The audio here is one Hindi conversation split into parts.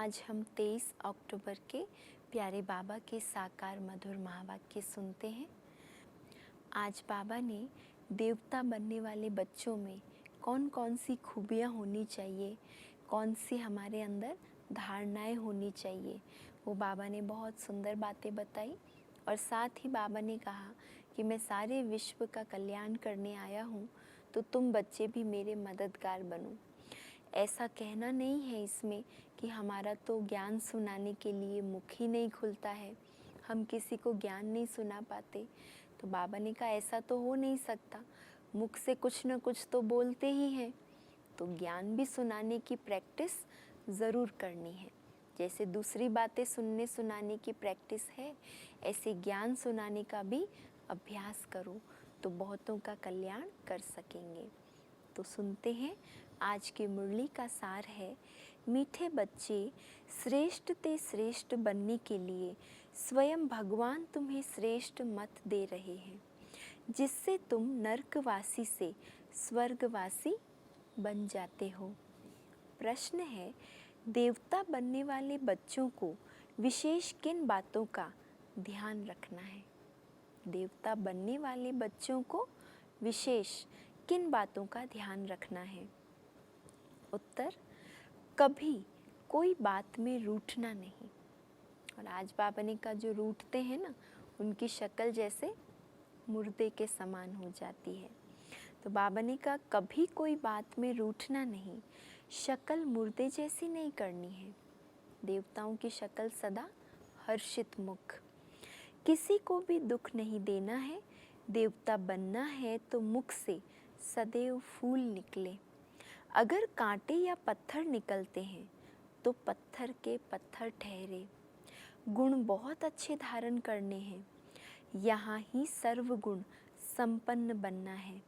आज हम 23 अक्टूबर के प्यारे बाबा के साकार मधुर महावाक्य सुनते हैं। आज बाबा ने देवता बनने वाले बच्चों में कौन कौन सी खूबियाँ होनी चाहिए, कौन सी हमारे अंदर धारणाएं होनी चाहिए, वो बाबा ने बहुत सुंदर बातें बताई। और साथ ही बाबा ने कहा कि मैं सारे विश्व का कल्याण करने आया हूँ, तो तुम बच्चे भी मेरे मददगार बनो। ऐसा कहना नहीं है इसमें कि हमारा तो ज्ञान सुनाने के लिए मुख ही नहीं खुलता है, हम किसी को ज्ञान नहीं सुना पाते। तो बाबा ने कहा ऐसा तो हो नहीं सकता, मुख से कुछ न कुछ तो बोलते ही हैं, तो ज्ञान भी सुनाने की प्रैक्टिस ज़रूर करनी है। जैसे दूसरी बातें सुनने सुनाने की प्रैक्टिस है, ऐसे ज्ञान सुनाने का भी अभ्यास करो तो बहुतों का कल्याण कर सकेंगे। तो सुनते हैं, आज की मुरली का सार है, मीठे बच्चे श्रेष्ठ ते श्रेष्ठ बनने के लिए स्वयं भगवान तुम्हें श्रेष्ठ मत दे रहे हैं, जिससे तुम नरकवासी से स्वर्गवासी बन जाते हो। प्रश्न है, देवता बनने वाले बच्चों को विशेष किन बातों का ध्यान रखना है? देवता बनने वाले बच्चों को विशेष किन बातों का ध्यान रखना है? उत्तर, कभी कोई बात में रूठना नहीं। और आज बाबा ने कहा जो रूठते हैं ना, उनकी शक्ल जैसे मुर्दे के समान हो जाती है। तो बाबा ने कहा कभी कोई बात में रूठना नहीं, शक्ल मुर्दे जैसी नहीं करनी है। देवताओं की शक्ल सदा हर्षित मुख, किसी को भी दुख नहीं देना है। देवता बनना है तो मुख से सदैव फूल निकले। अगर कांटे या पत्थर निकलते हैं तो पत्थर के पत्थर ठहरे। गुण बहुत अच्छे धारण करने हैं, यहाँ ही सर्वगुण संपन्न बनना है।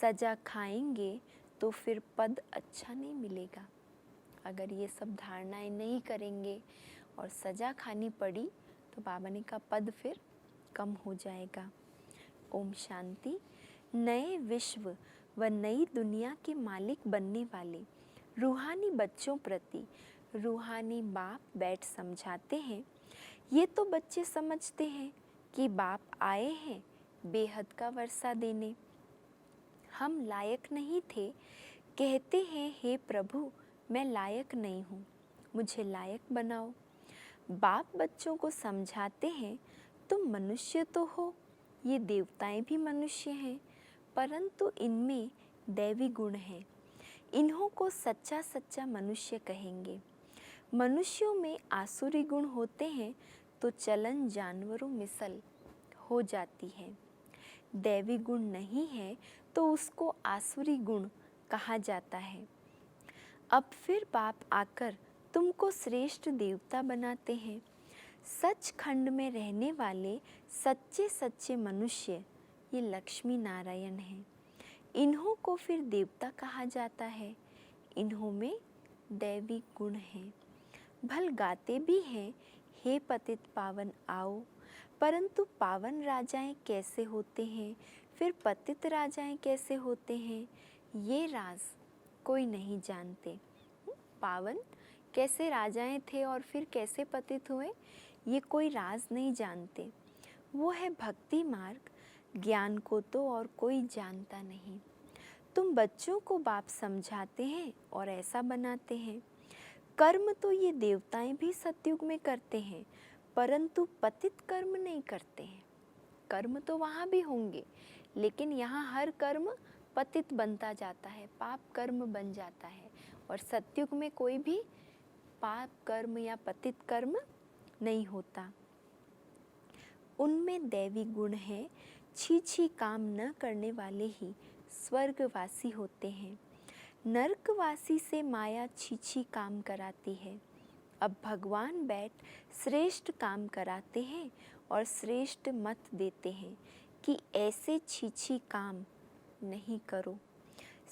सजा खाएंगे तो फिर पद अच्छा नहीं मिलेगा। अगर ये सब धारणाएं नहीं करेंगे और सजा खानी पड़ी तो बाबा ने का पद फिर कम हो जाएगा। ओम शांति। नए विश्व व नई दुनिया के मालिक बनने वाले रूहानी बच्चों प्रति रूहानी बाप बैठ समझाते हैं। ये तो बच्चे समझते हैं कि बाप आए हैं बेहद का वर्षा देने। हम लायक नहीं थे, कहते हैं हे प्रभु मैं लायक नहीं हूँ, मुझे लायक बनाओ। बाप बच्चों को समझाते हैं तुम मनुष्य तो हो, ये देवताएं भी मनुष्य हैं, परंतु इनमें दैवी गुण हैं। इन्हों को सच्चा सच्चा मनुष्य कहेंगे। मनुष्यों में आसुरी गुण होते हैं तो चलन जानवरों मिसल हो जाती है। दैवी गुण नहीं है तो उसको आसुरी गुण कहा जाता है। अब फिर बाप आकर तुमको श्रेष्ठ देवता बनाते हैं। सच खंड में रहने वाले सच्चे सच्चे मनुष्य ये लक्ष्मी नारायण हैं। इन्हों को फिर देवता कहा जाता है। इन्हों में दैवी गुण हैं। भल गाते भी हैं हे पतित पावन आओ, परंतु पावन राजाएं कैसे होते हैं, फिर पतित राजाएं कैसे होते हैं, ये राज कोई नहीं जानते। पावन कैसे राजाएं थे और फिर कैसे पतित हुए, ये कोई राज नहीं जानते। वो है भक्ति मार्ग, ज्ञान को तो और कोई जानता नहीं। तुम बच्चों को बाप समझाते हैं और ऐसा बनाते हैं। कर्म तो ये देवताएं भी सतयुग में करते हैं, परंतु पतित कर्म नहीं करते हैं। कर्म तो वहाँ भी होंगे, लेकिन यहाँ हर कर्म पतित बनता जाता है, पाप कर्म बन जाता है। और सतयुग में कोई भी पाप कर्म या पतित कर्म नहीं होता। उनमें दैवी गुण है। छी छी काम न करने वाले ही स्वर्गवासी होते हैं। नरकवासी से माया छी छी काम कराती है। अब भगवान बैठ श्रेष्ठ काम कराते हैं और श्रेष्ठ मत देते हैं कि ऐसे छी छी काम नहीं करो।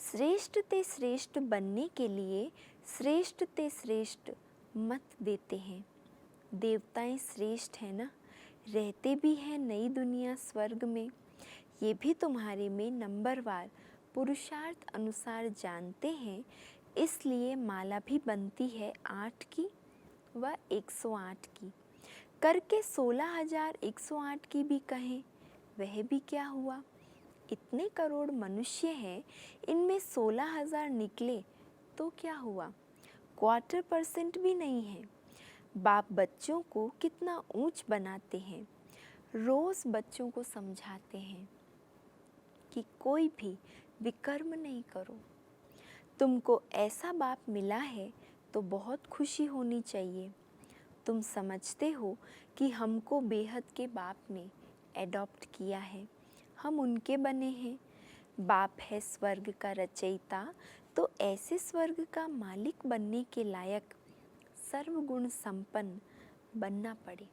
श्रेष्ठ ते श्रेष्ठ बनने के लिए श्रेष्ठ ते श्रेष्ठ मत देते हैं। देवताएं श्रेष्ठ हैं ना, रहते भी हैं नई दुनिया स्वर्ग में। ये भी तुम्हारे में नंबरवार पुरुषार्थ अनुसार जानते हैं, इसलिए माला भी बनती है 8 की व 108 की, करके 16,108 की भी कहें, वह भी क्या हुआ? इतने करोड़ मनुष्य हैं, इनमें 16,000 निकले तो क्या हुआ? 0.25% भी नहीं है। बाप बच्चों को कितना ऊंच बनाते हैं। रोज बच्चों को समझाते हैं कि कोई भी विकर्म नहीं करो। तुमको ऐसा बाप मिला है तो बहुत खुशी होनी चाहिए। तुम समझते हो कि हमको बेहद के बाप ने एडॉप्ट किया है, हम उनके बने हैं। बाप है स्वर्ग का रचयिता, तो ऐसे स्वर्ग का मालिक बनने के लायक सर्वगुण संपन्न बनना पड़े।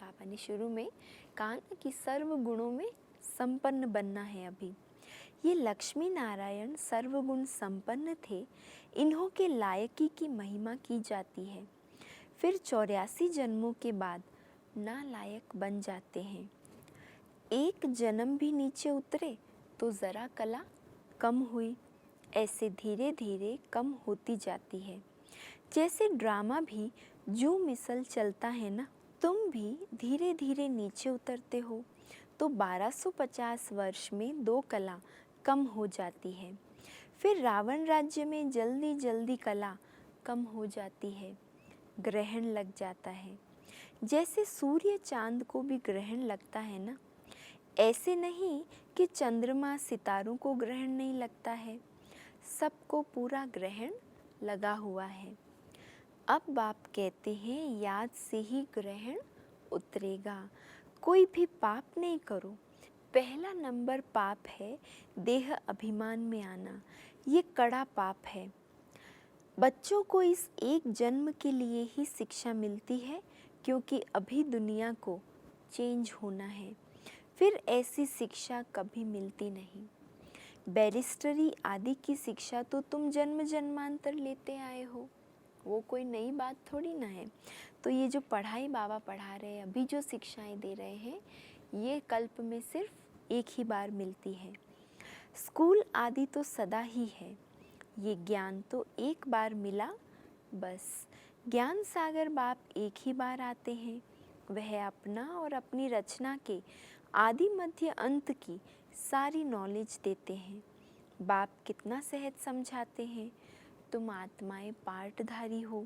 बाबा ने शुरू में कहा ना कि सर्व गुणों में संपन्न बनना है। अभी ये लक्ष्मी नारायण सर्वगुण संपन्न थे, इन्हों के लायकी की महिमा की जाती है। फिर 84 जन्मों के बाद नालायक बन जाते हैं। एक जन्म भी नीचे उतरे तो ज़रा कला कम हुई, ऐसे धीरे धीरे कम होती जाती है। जैसे ड्रामा भी जो मिसल चलता है ना, तुम भी धीरे धीरे नीचे उतरते हो तो 1250 वर्ष में 2 कला कम हो जाती है। फिर रावण राज्य में जल्दी जल्दी कला कम हो जाती है, ग्रहण लग जाता है। जैसे सूर्य चांद को भी ग्रहण लगता है ना, ऐसे नहीं कि चंद्रमा सितारों को ग्रहण नहीं लगता है, सबको पूरा ग्रहण लगा हुआ है। अब बाप कहते हैं याद से ही ग्रहण उतरेगा, कोई भी पाप नहीं करो। पहला नंबर पाप है देह अभिमान में आना, ये कड़ा पाप है। बच्चों को इस एक जन्म के लिए ही शिक्षा मिलती है, क्योंकि अभी दुनिया को चेंज होना है, फिर ऐसी शिक्षा कभी मिलती नहीं। बैरिस्टरी आदि की शिक्षा तो तुम जन्म जन्मांतर लेते आए हो, वो कोई नई बात थोड़ी ना है। तो ये जो पढ़ाई बाबा पढ़ा रहे हैं, अभी जो शिक्षाएं दे रहे हैं, ये कल्प में सिर्फ एक ही बार मिलती है। स्कूल आदि तो सदा ही है, ये ज्ञान तो एक बार मिला बस। ज्ञान सागर बाप एक ही बार आते हैं, वह अपना और अपनी रचना के आदि मध्य अंत की सारी नॉलेज देते हैं। बाप कितना सहज समझाते हैं, तुम आत्माएं पार्टधारी हो।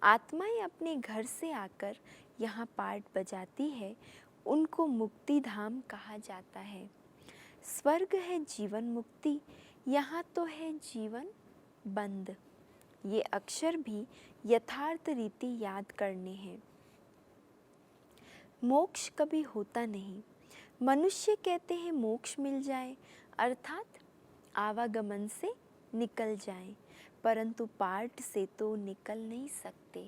आत्माएं अपने घर से आकर यहाँ पार्ट बजाती है, उनको मुक्ति धाम कहा जाता है। स्वर्ग है जीवन मुक्ति, यहाँ तो है जीवन बंद। ये अक्षर भी यथार्थ रीति याद करने हैं। मोक्ष कभी होता नहीं। मनुष्य कहते हैं मोक्ष मिल जाए, अर्थात आवागमन से निकल जाए, परंतु पार्ट से तो निकल नहीं सकते।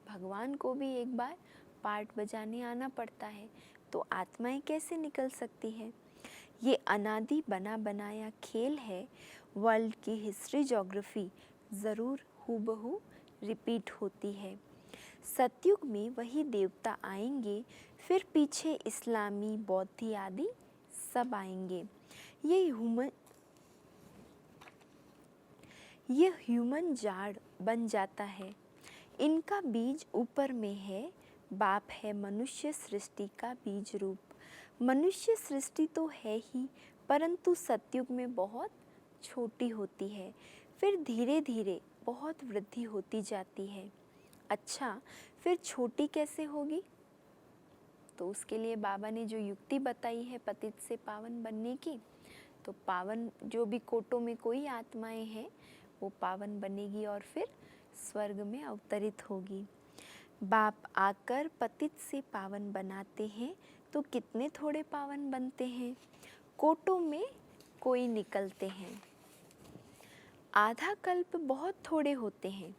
भगवान को भी एक बार पार्ट बजाने आना पड़ता है, तो आत्माएं कैसे निकल सकती है? ये अनादि बना बनाया खेल है। वर्ल्ड की हिस्ट्री ज्योग्राफी ज़रूर हूबहू रिपीट होती है। सतयुग में वही देवता आएंगे, फिर पीछे इस्लामी बौद्धी आदि सब आएंगे। ये ह्यूमन जाड़ बन जाता है। इनका बीज ऊपर में है, बाप है मनुष्य सृष्टि का बीज रूप। मनुष्य सृष्टि तो है ही, परंतु सतयुग में बहुत छोटी होती है, फिर धीरे धीरे बहुत वृद्धि होती जाती है। अच्छा, फिर छोटी कैसे होगी? तो उसके लिए बाबा ने जो युक्ति बताई है पतित से पावन बनने की, तो पावन जो भी कोटों में कोई आत्माएं हैं वो पावन बनेगी और फिर स्वर्ग में अवतरित होगी। बाप आकर पतित से पावन बनाते हैं, तो कितने थोड़े पावन बनते हैं, कोटों में कोई निकलते हैं। आधा कल्प बहुत थोड़े होते हैं,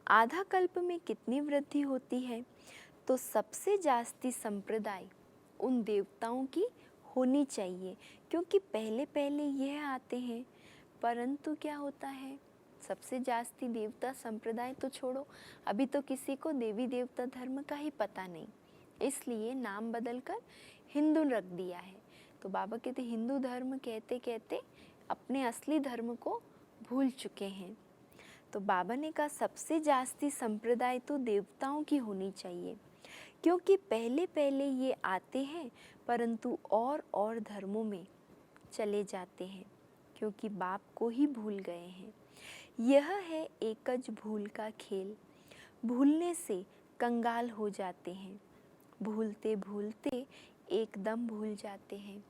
आधा कल्प में कितनी वृद्धि होती है? तो सबसे जास्ती संप्रदाय उन देवताओं की होनी चाहिए, क्योंकि पहले पहले यह आते हैं। परंतु क्या होता है, सबसे जास्ती देवता संप्रदाय तो छोड़ो, अभी तो किसी को देवी देवता धर्म का ही पता नहीं, इसलिए नाम बदलकर हिंदू रख दिया है। तो बाबा कहते हिंदू धर्म कहते कहते अपने असली धर्म को भूल चुके हैं। तो बाबा ने कहा सबसे जास्ती संप्रदाय तो देवताओं की होनी चाहिए, क्योंकि पहले पहले ये आते हैं परंतु और धर्मों में चले जाते हैं, क्योंकि बाप को ही भूल गए हैं। यह है एकज भूल का खेल, भूलने से कंगाल हो जाते हैं, भूलते भूलते एकदम भूल जाते हैं।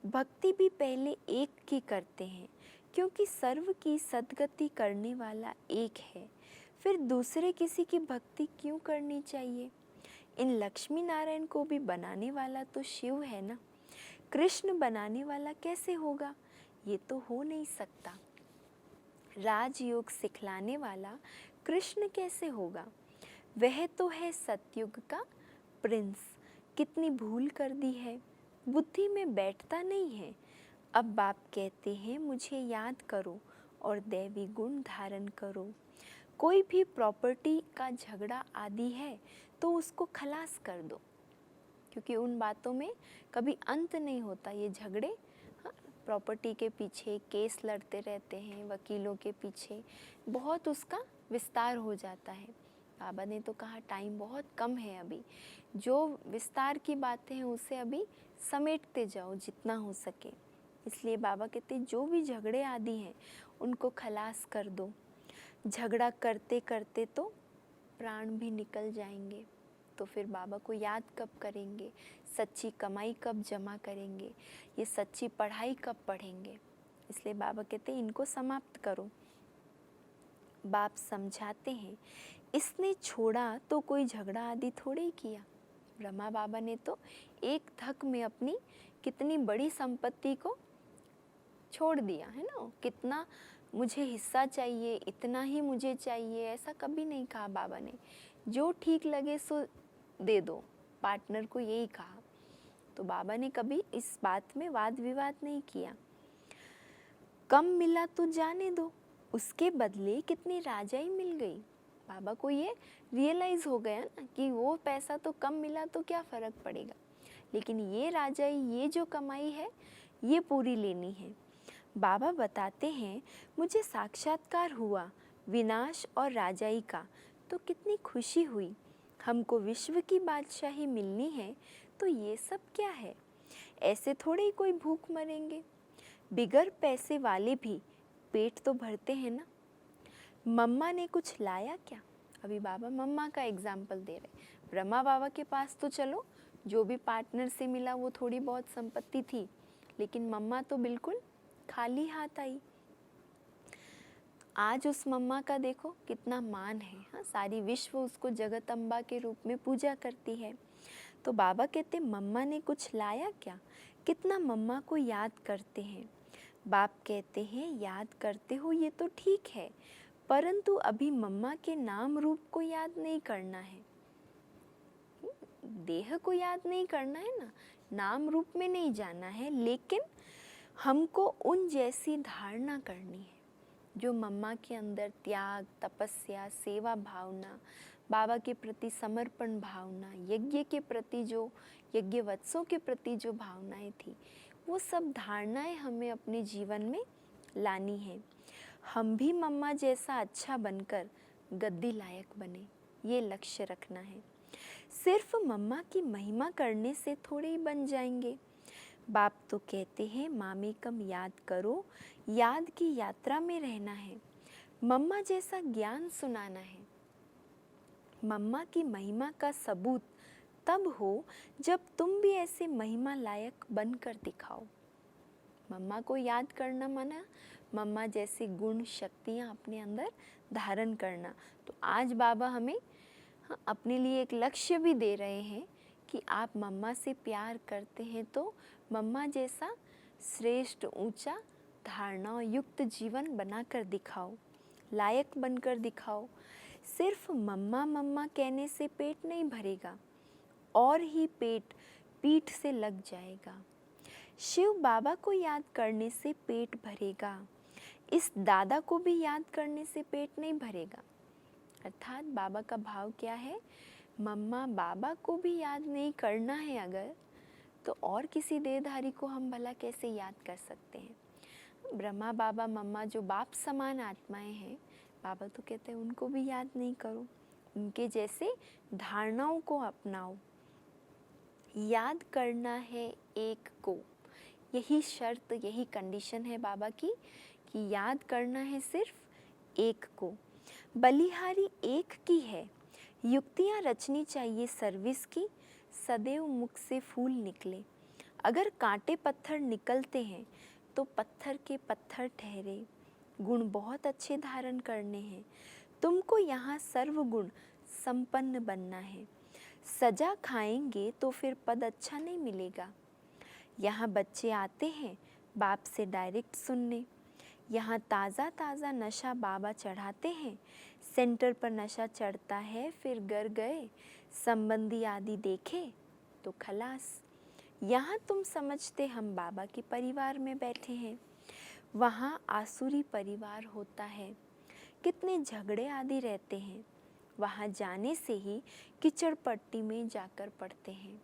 भक्ति भी पहले एक की करते हैं, क्योंकि सर्व की सद्गति करने वाला एक है, फिर दूसरे किसी की भक्ति क्यों करनी चाहिए। इन लक्ष्मी नारायण को भी बनाने वाला तो शिव है ना, कृष्ण बनाने वाला कैसे होगा, ये तो हो नहीं सकता। राजयोग सिखलाने वाला कृष्ण कैसे होगा, वह तो है सतयुग का प्रिंस। कितनी भूल कर दी है, बुद्धि में बैठता नहीं है। अब बाप कहते हैं मुझे याद करो और दैवी गुण धारण करो। कोई भी प्रॉपर्टी का झगड़ा आदि है तो उसको खलास कर दो, क्योंकि उन बातों में कभी अंत नहीं होता। ये झगड़े प्रॉपर्टी के पीछे केस लड़ते रहते हैं, वकीलों के पीछे बहुत उसका विस्तार हो जाता है। बाबा ने तो कहा टाइम बहुत कम है अभी, जो विस्तार की बातें हैं उसे अभी समेटते जाओ जितना हो सके। इसलिए बाबा कहते जो भी झगड़े आदि हैं उनको खलास कर दो। झगड़ा करते करते तो प्राण भी निकल जाएंगे, तो फिर बाबा को याद कब करेंगे, सच्ची कमाई कब जमा करेंगे, ये सच्ची पढ़ाई कब पढ़ेंगे। इसलिए बाबा कहते हैं इनको समाप्त करो। बाप समझाते हैं इसने छोड़ा तो कोई झगड़ा आदि थोड़े ही किया। ब्रह्मा बाबा ने तो एक धक में अपनी कितनी बड़ी संपत्ति को छोड़ दिया है ना। कितना मुझे हिस्सा चाहिए, इतना ही मुझे चाहिए, ऐसा कभी नहीं कहा बाबा ने। जो ठीक लगे सो दे दो, पार्टनर को यही कहा। तो बाबा ने कभी इस बात में वाद विवाद नहीं किया। कम मिला तो जाने दो, उसके बदले कितनी राजाई मिल गई। बाबा को ये रियलाइज़ हो गया ना कि वो पैसा तो कम मिला तो क्या फ़र्क पड़ेगा, लेकिन ये राजाई, ये जो कमाई है ये पूरी लेनी है। बाबा बताते हैं मुझे साक्षात्कार हुआ विनाश और राजाई का, तो कितनी खुशी हुई। हमको विश्व की बादशाही मिलनी है तो ये सब क्या है, ऐसे थोड़े ही कोई भूख मरेंगे। बिगर पैसे वाले भी पेट तो भरते हैं ना। मम्मा ने कुछ लाया क्या, अभी बाबा मम्मा का एग्जाम्पल दे रहे। ब्रह्मा बाबा के पास तो चलो जो भी पार्टनर से मिला वो थोड़ी बहुत संपत्ति थी, लेकिन मम्मा तो बिल्कुल खाली हाथ आई। आज उस मम्मा का देखो कितना मान है। हाँ, सारी विश्व उसको जगत अम्बा के रूप में पूजा करती है। तो बाबा कहते मम्मा ने कुछ लाया क्या, कितना मम्मा को याद करते हैं। बाप कहते हैं याद करते हो ये तो ठीक है, परंतु अभी मम्मा के नाम रूप को याद नहीं करना है, देह को याद नहीं करना है ना, नाम रूप में नहीं जाना है, लेकिन हमको उन जैसी धारणा करनी है जो मम्मा के अंदर त्याग, तपस्या, सेवा भावना, बाबा के प्रति समर्पण भावना, यज्ञ के प्रति जो यज्ञवत्सों के प्रति जो भावनाएं थी, वो सब धारणाएं हमें अपने जीवन में लानी है। हम भी मम्मा जैसा अच्छा बनकर गद्दी लायक बने, ये लक्ष्य रखना है। सिर्फ मम्मा की महिमा करने से थोड़े ही बन जाएंगे। बाप तो कहते हैं मामी कम याद करो, याद की यात्रा में रहना है, मम्मा जैसा ज्ञान सुनाना है। मम्मा की महिमा का सबूत तब हो जब तुम भी ऐसे महिमा लायक बनकर दिखाओ। मम्मा को याद करना माना मम्मा जैसे गुण शक्तियाँ अपने अंदर धारण करना। तो आज बाबा हमें अपने लिए एक लक्ष्य भी दे रहे हैं कि आप मम्मा से प्यार करते हैं तो मम्मा जैसा श्रेष्ठ ऊंचा धारणा युक्त जीवन बनाकर दिखाओ, लायक बनकर दिखाओ। सिर्फ मम्मा मम्मा कहने से पेट नहीं भरेगा, और ही पेट पीठ से लग जाएगा। शिव बाबा को याद करने से पेट भरेगा, इस दादा को भी याद करने से पेट नहीं भरेगा। अर्थात बाबा का भाव क्या है, मम्मा बाबा को भी याद नहीं करना है अगर, तो और किसी देहधारी को हम भला कैसे याद कर सकते हैं। ब्रह्मा बाबा मम्मा जो बाप समान आत्माएं हैं, बाबा तो कहते हैं उनको भी याद नहीं करो, उनके जैसे धारणाओं को अपनाओ। याद करना है एक को, यही शर्त, यही कंडीशन है बाबा की कि याद करना है सिर्फ एक को। बलिहारी एक की है, युक्तियाँ रचनी चाहिए सर्विस की, सदैव मुख से फूल निकले। अगर कांटे पत्थर निकलते हैं तो पत्थर के पत्थर ठहरे। गुण बहुत अच्छे धारण करने हैं, तुमको यहाँ सर्वगुण संपन्न बनना है। सजा खाएंगे तो फिर पद अच्छा नहीं मिलेगा। यहाँ बच्चे आते हैं बाप से डायरेक्ट सुनने, यहाँ ताज़ा ताज़ा नशा बाबा चढ़ाते हैं। सेंटर पर नशा चढ़ता है, फिर घर गए संबंधी आदि देखे तो खलास। यहाँ तुम समझते हम बाबा के परिवार में बैठे हैं, वहाँ आसुरी परिवार होता है, कितने झगड़े आदि रहते हैं। वहाँ जाने से ही कीचड़ पट्टी में जाकर पड़ते हैं।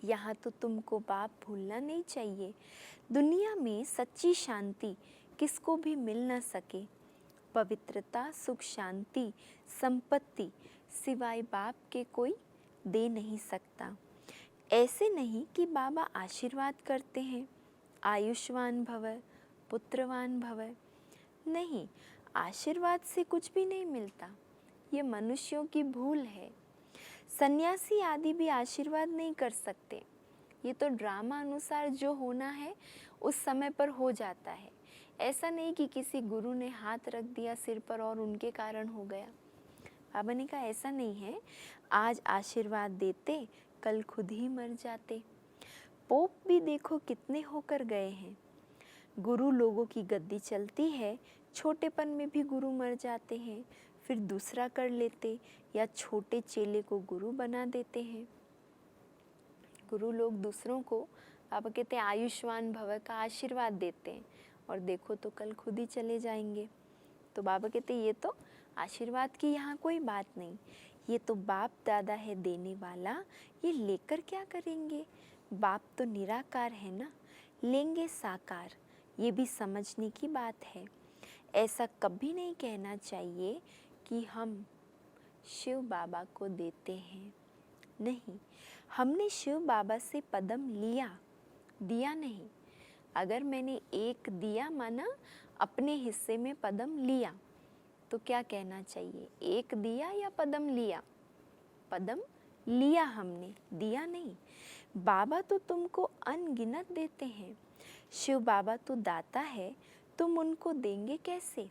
यहाँ तो तुमको बाप भूलना नहीं चाहिए। दुनिया में सच्ची शांति किसको भी मिल न सके। पवित्रता, सुख, शांति, संपत्ति सिवाय बाप के कोई दे नहीं सकता। ऐसे नहीं कि बाबा आशीर्वाद करते हैं, आयुष्मान भव, पुत्रवान भव। नहीं, आशीर्वाद से कुछ भी नहीं मिलता, ये मनुष्यों की भूल है। सन्यासी आदि भी आशीर्वाद नहीं कर सकते, ये तो ड्रामा अनुसार जो होना है उस समय पर हो जाता है। ऐसा नहीं कि किसी गुरु ने हाथ रख दिया सिर पर और उनके कारण हो गया। बाबा ने कहा ऐसा नहीं है, आज आशीर्वाद देते कल खुद ही मर जाते। पोप भी देखो कितने होकर गए हैं। गुरु लोगों की गद्दी चलती है, छोटेपन में भी गुरु मर जाते हैं, फिर दूसरा कर लेते या छोटे चेले को गुरु बना देते हैं। गुरु लोग दूसरों को, आप कहते हैं आयुष्मान भव का आशीर्वाद देते हैं और देखो तो कल खुद ही चले जाएंगे। तो बाबा कहते ये तो आशीर्वाद की यहाँ कोई बात नहीं, ये तो बाप दादा है देने वाला, ये लेकर क्या करेंगे। बाप तो निराकार है ना, लेंगे साकार, ये भी समझने की बात है। ऐसा कभी नहीं कहना चाहिए कि हम शिव बाबा को देते हैं, नहीं, हमने शिव बाबा से पदम लिया, दिया नहीं। अगर मैंने एक दिया माना अपने हिस्से में पदम लिया, तो क्या कहना चाहिए, एक दिया या पदम लिया। पदम लिया हमने, दिया नहीं। बाबा तो तुमको अनगिनत देते हैं, शिव बाबा तो दाता है, तुम उनको देंगे कैसे।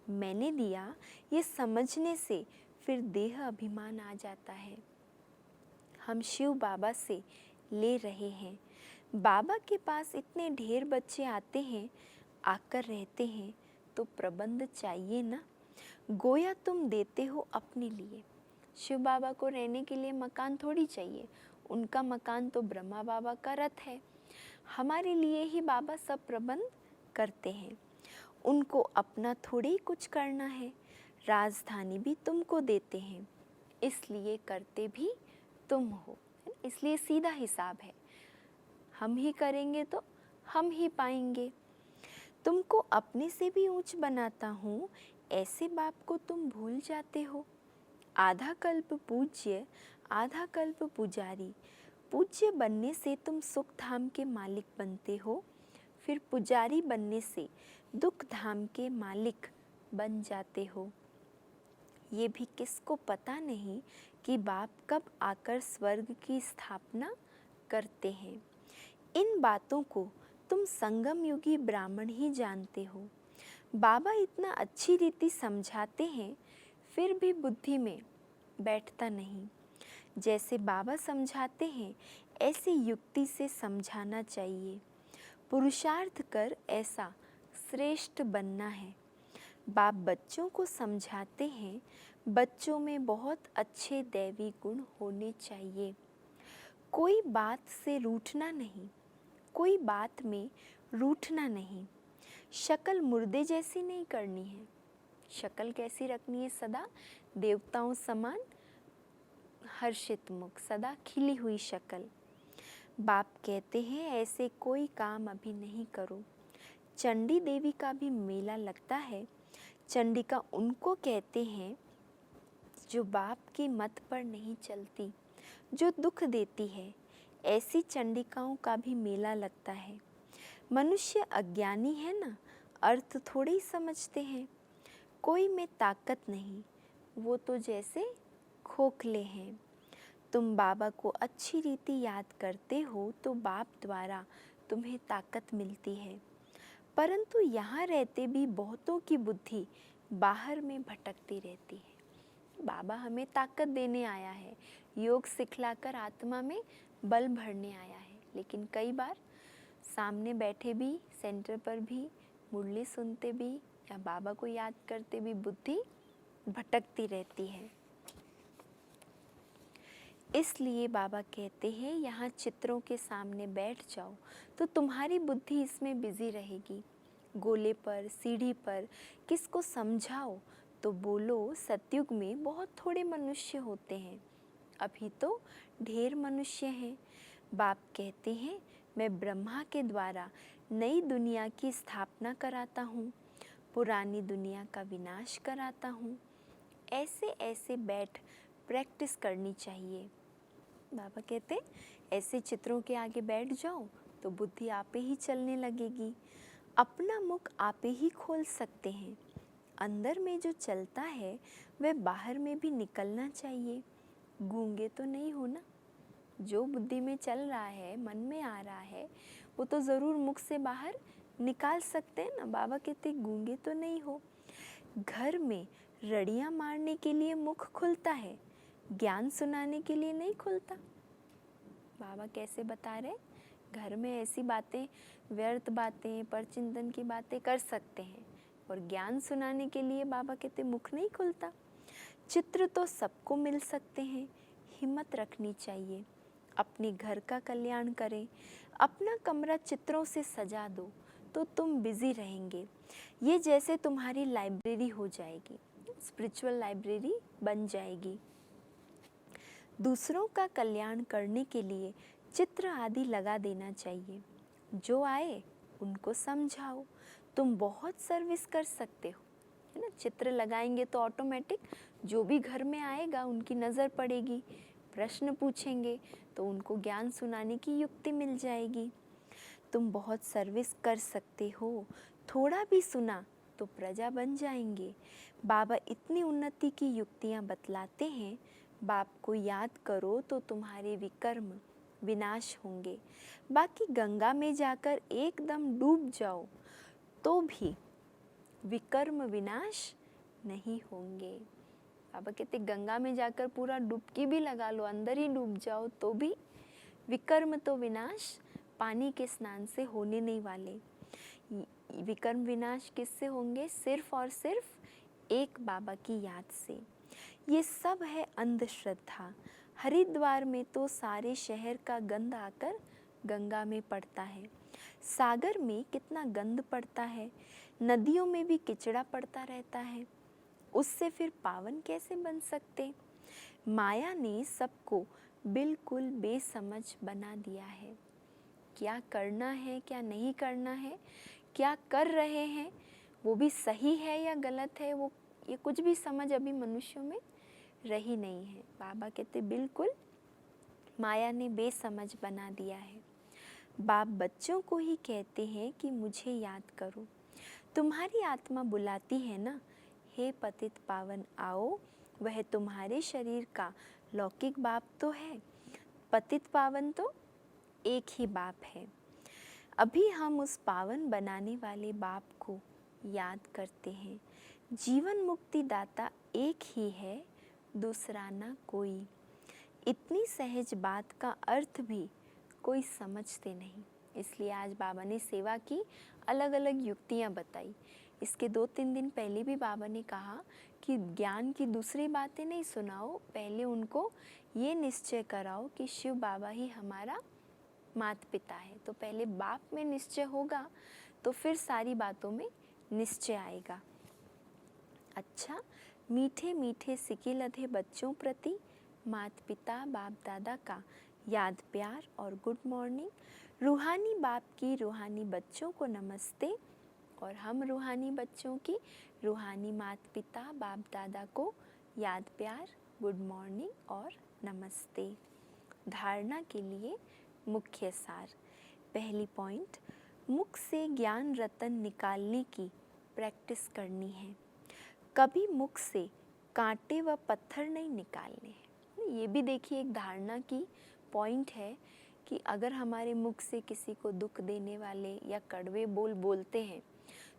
मैंने दिया ये समझने से फिर देह अभिमान आ जाता है। हम शिव बाबा से ले रहे हैं। बाबा के पास इतने ढेर बच्चे आते हैं, आकर रहते हैं, तो प्रबंध चाहिए ना। गोया तुम देते हो अपने लिए, शिव बाबा को रहने के लिए मकान थोड़ी चाहिए, उनका मकान तो ब्रह्मा बाबा का रथ है। हमारे लिए ही बाबा सब प्रबंध करते हैं, उनको अपना थोड़ी ही कुछ करना है। राजधानी भी तुमको देते हैं, इसलिए करते भी तुम हो, इसलिए सीधा हिसाब है। हम ही करेंगे तो हम ही पाएंगे। तुमको अपने से भी ऊंच बनाता हूँ, ऐसे बाप को तुम भूल जाते हो। आधा कल्प पूज्य, आधा कल्प पुजारी। पूज्य बनने से तुम सुख धाम के मालिक बनते हो, फिर पुजारी बनने से दुख धाम के मालिक बन जाते हो। ये भी किसको पता नहीं कि बाप कब आकर स्वर्ग की स्थापना करते हैं। इन बातों को तुम संगम युगी ब्राह्मण ही जानते हो। बाबा इतना अच्छी रीति समझाते हैं, फिर भी बुद्धि में बैठता नहीं। जैसे बाबा समझाते हैं ऐसे युक्ति से समझाना चाहिए। पुरुषार्थ कर ऐसा श्रेष्ठ बनना है। बाप बच्चों को समझाते हैं, बच्चों में बहुत अच्छे दैवी गुण होने चाहिए। कोई बात से रूठना नहीं, कोई बात में रूठना नहीं। शक्ल मुर्दे जैसी नहीं करनी है। शक्ल कैसी रखनी है, सदा देवताओं समान हर्षित मुख, सदा खिली हुई शक्ल। बाप कहते हैं ऐसे कोई काम अभी नहीं करो। चंडी देवी का भी मेला लगता है, चंडिका उनको कहते हैं जो बाप की मत पर नहीं चलती, जो दुख देती है। ऐसी चंडिकाओं का भी मेला लगता है। मनुष्य अज्ञानी है ना, अर्थ थोड़े ही समझते हैं। कोई में ताकत नहीं, वो तो जैसे खोखले हैं। तुम बाबा को अच्छी रीति याद करते हो तो बाप द्वारा तुम्हें ताकत मिलती है। परंतु यहाँ रहते भी बहुतों की बुद्धि बाहर में भटकती रहती है। बाबा हमें ताकत देने आया है, योग सिखलाकर आत्मा में बल भरने आया है, लेकिन कई बार सामने बैठे भी, सेंटर पर भी, मुरली सुनते भी या बाबा को याद करते भी बुद्धि भटकती रहती है। इसलिए बाबा कहते हैं यहाँ चित्रों के सामने बैठ जाओ तो तुम्हारी बुद्धि इसमें बिजी रहेगी। गोले पर, सीढ़ी पर किसको समझाओ तो बोलो सतयुग में बहुत थोड़े मनुष्य होते हैं, अभी तो ढेर मनुष्य हैं। बाप कहते हैं मैं ब्रह्मा के द्वारा नई दुनिया की स्थापना कराता हूँ, पुरानी दुनिया का विनाश कराता हूँ। ऐसे ऐसे बैठ प्रैक्टिस करनी चाहिए। बाबा कहते ऐसे चित्रों के आगे बैठ जाओ तो बुद्धि आपे ही चलने लगेगी। अपना मुख आपे ही खोल सकते हैं। अंदर में जो चलता है वह बाहर में भी निकलना चाहिए। गूंगे तो नहीं हो ना। जो बुद्धि में चल रहा है, मन में आ रहा है, वो तो ज़रूर मुख से बाहर निकाल सकते हैं ना। बाबा कहते गूंगे तो नहीं हो। घर में रड़ियाँ मारने के लिए मुख खुलता है, ज्ञान सुनाने के लिए नहीं खुलता। बाबा कैसे बता रहे, घर में ऐसी बातें, व्यर्थ बातें, परचिंतन की बातें कर सकते हैं, और ज्ञान सुनाने के लिए बाबा कहते मुख नहीं खुलता। चित्र तो सबको मिल सकते हैं, हिम्मत रखनी चाहिए। अपने घर का कल्याण करें, अपना कमरा चित्रों से सजा दो तो तुम बिजी रहेंगे। ये जैसे तुम्हारी लाइब्रेरी हो जाएगी, स्पिरिचुअल लाइब्रेरी बन जाएगी। दूसरों का कल्याण करने के लिए चित्र आदि लगा देना चाहिए। जो आए उनको समझाओ। तुम बहुत सर्विस कर सकते हो, है ना। चित्र लगाएंगे तो ऑटोमेटिक जो भी घर में आएगा उनकी नज़र पड़ेगी, प्रश्न पूछेंगे तो उनको ज्ञान सुनाने की युक्ति मिल जाएगी। तुम बहुत सर्विस कर सकते हो, थोड़ा भी सुना तो प्रजा बन जाएंगे। बाबा इतनी उन्नति की युक्तियाँ बतलाते हैं। बाप को याद करो तो तुम्हारे विकर्म विनाश होंगे। बाकी गंगा में जाकर एकदम डूब जाओ तो भी विकर्म विनाश नहीं होंगे। बाबा कहते गंगा में जाकर पूरा डुबकी भी लगा लो, अंदर ही डूब जाओ तो भी विकर्म तो विनाश पानी के स्नान से होने नहीं वाले। विकर्म विनाश किससे होंगे? सिर्फ और सिर्फ एक बाबा की याद से। ये सब है अंधश्रद्धा। हरिद्वार में तो सारे शहर का गंद आकर गंगा में पड़ता है। सागर में कितना गंद पड़ता है, नदियों में भी किचड़ा पड़ता रहता है। उससे फिर पावन कैसे बन सकते? माया ने सबको बिल्कुल बेसमझ बना दिया है। क्या करना है, क्या नहीं करना है, क्या कर रहे हैं, वो भी सही है या गलत है, वो ये कुछ भी समझ अभी मनुष्यों में रही नहीं है। बाबा कहते बिल्कुल माया ने बेसमझ बना दिया है। बाप बच्चों को ही कहते हैं कि मुझे याद करो। तुम्हारी आत्मा बुलाती है ना, हे पतित पावन आओ। वह तुम्हारे शरीर का लौकिक बाप तो है, पतित पावन तो एक ही बाप है। अभी हम उस पावन बनाने वाले बाप को याद करते हैं। जीवन मुक्ति दाता एक ही है, दूसरा ना कोई। इतनी सहज बात का अर्थ भी कोई समझते नहीं, इसलिए आज बाबा ने सेवा की अलग अलग युक्तियाँ बताई। इसके 2-3 दिन पहले भी बाबा ने कहा कि ज्ञान की दूसरी बातें नहीं सुनाओ, पहले उनको ये निश्चय कराओ कि शिव बाबा ही हमारा माता पिता है। तो पहले बाप में निश्चय होगा तो फिर सारी बातों में निश्चय आएगा। अच्छा, मीठे मीठे सिके लधे बच्चों प्रति माता पिता बाप दादा का याद प्यार और गुड मॉर्निंग। रूहानी बाप की रूहानी बच्चों को नमस्ते और हम रूहानी बच्चों की रूहानी माता पिता बाप दादा को याद प्यार, गुड मॉर्निंग और नमस्ते। धारणा के लिए मुख्य सार। पहली पॉइंट, मुख से ज्ञान रतन निकालने की प्रैक्टिस करनी है। कभी मुख से कांटे व पत्थर नहीं निकालने हैं। ये भी देखिए एक धारणा की पॉइंट है कि अगर हमारे मुख से किसी को दुख देने वाले या कड़वे बोल बोलते हैं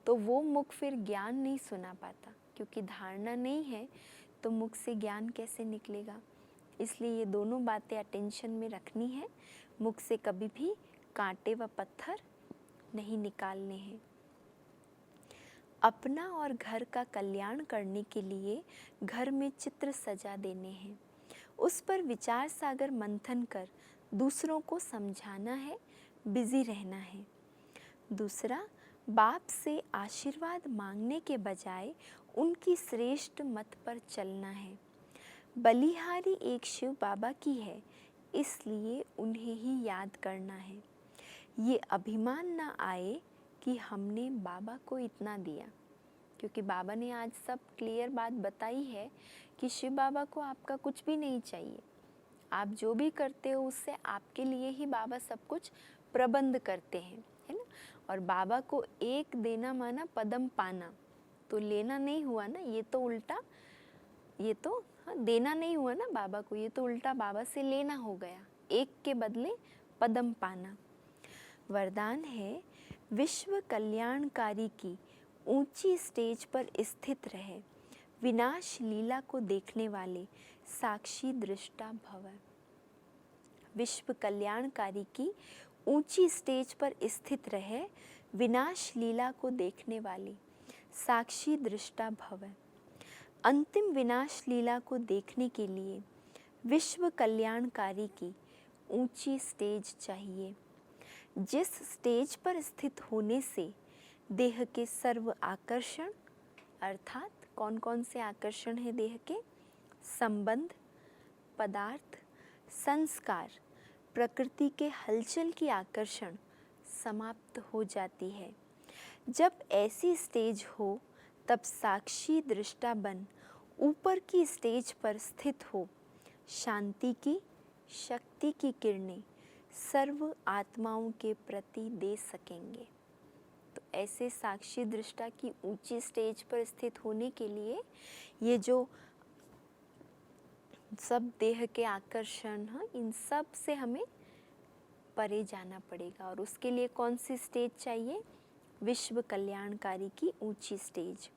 तो वो मुख फिर ज्ञान नहीं सुना पाता, क्योंकि धारणा नहीं है तो मुख से ज्ञान कैसे निकलेगा। इसलिए ये दोनों बातें अटेंशन में रखनी है। मुख से कभी भी कांटे व पत्थर नहीं निकालने हैं। अपना और घर का कल्याण करने के लिए घर में चित्र सजा देने हैं। उस पर विचार सागर मंथन कर दूसरों को समझाना है, बिजी रहना है। दूसरा, बाप से आशीर्वाद मांगने के बजाय उनकी श्रेष्ठ मत पर चलना है। बलिहारी एक शिव बाबा की है, इसलिए उन्हें ही याद करना है। ये अभिमान ना आए कि हमने बाबा को इतना दिया, क्योंकि बाबा ने आज सब क्लियर बात बताई है कि शिव बाबा को आपका कुछ भी नहीं चाहिए। आप जो भी करते हो उससे आपके लिए ही बाबा सब कुछ प्रबंध करते हैं, है ना। और बाबा को एक देना माना पदम पाना, तो लेना नहीं हुआ ना, ये तो उल्टा, ये तो देना नहीं हुआ ना बाबा को, ये तो उल्टा बाबा से लेना हो गया। एक के बदले पदम पाना। वरदान है, विश्व कल्याणकारी की ऊंची स्टेज पर स्थित रहे, विनाश लीला को देखने वाले साक्षी दृष्टा भव। विश्व कल्याणकारी की ऊंची स्टेज पर स्थित रहे, विनाश लीला को देखने वाले साक्षी दृष्टा भव। अंतिम विनाश लीला को देखने के लिए विश्व कल्याणकारी की ऊंची स्टेज चाहिए, जिस स्टेज पर स्थित होने से देह के सर्व आकर्षण, अर्थात कौन कौन से आकर्षण है देह के, संबंध, पदार्थ, संस्कार, प्रकृति के हलचल की आकर्षण समाप्त हो जाती है। जब ऐसी स्टेज हो तब साक्षी दृष्टा बन ऊपर की स्टेज पर स्थित हो, शांति की, शक्ति की किरणें सर्व आत्माओं के प्रति दे सकेंगे। तो ऐसे साक्षी दृष्टा की ऊंची स्टेज पर स्थित होने के लिए ये जो सब देह के आकर्षण हैं, इन सब से हमें परे जाना पड़ेगा। और उसके लिए कौन सी स्टेज चाहिए? विश्व कल्याणकारी की ऊंची स्टेज।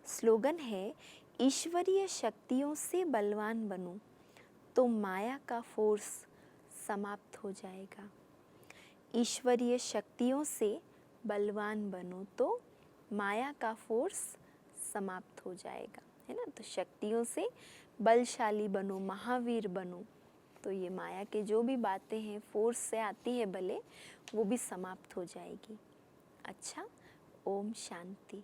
स्लोगन है, ईश्वरीय शक्तियों से बलवान बनो तो माया का फोर्स समाप्त हो जाएगा। ईश्वरीय शक्तियों से बलवान बनो तो माया का फोर्स समाप्त हो जाएगा, है ना। तो शक्तियों से बलशाली बनो, महावीर बनो, तो ये माया के जो भी बातें हैं फोर्स से आती है भले, वो भी समाप्त हो जाएगी। अच्छा, ओम शांति।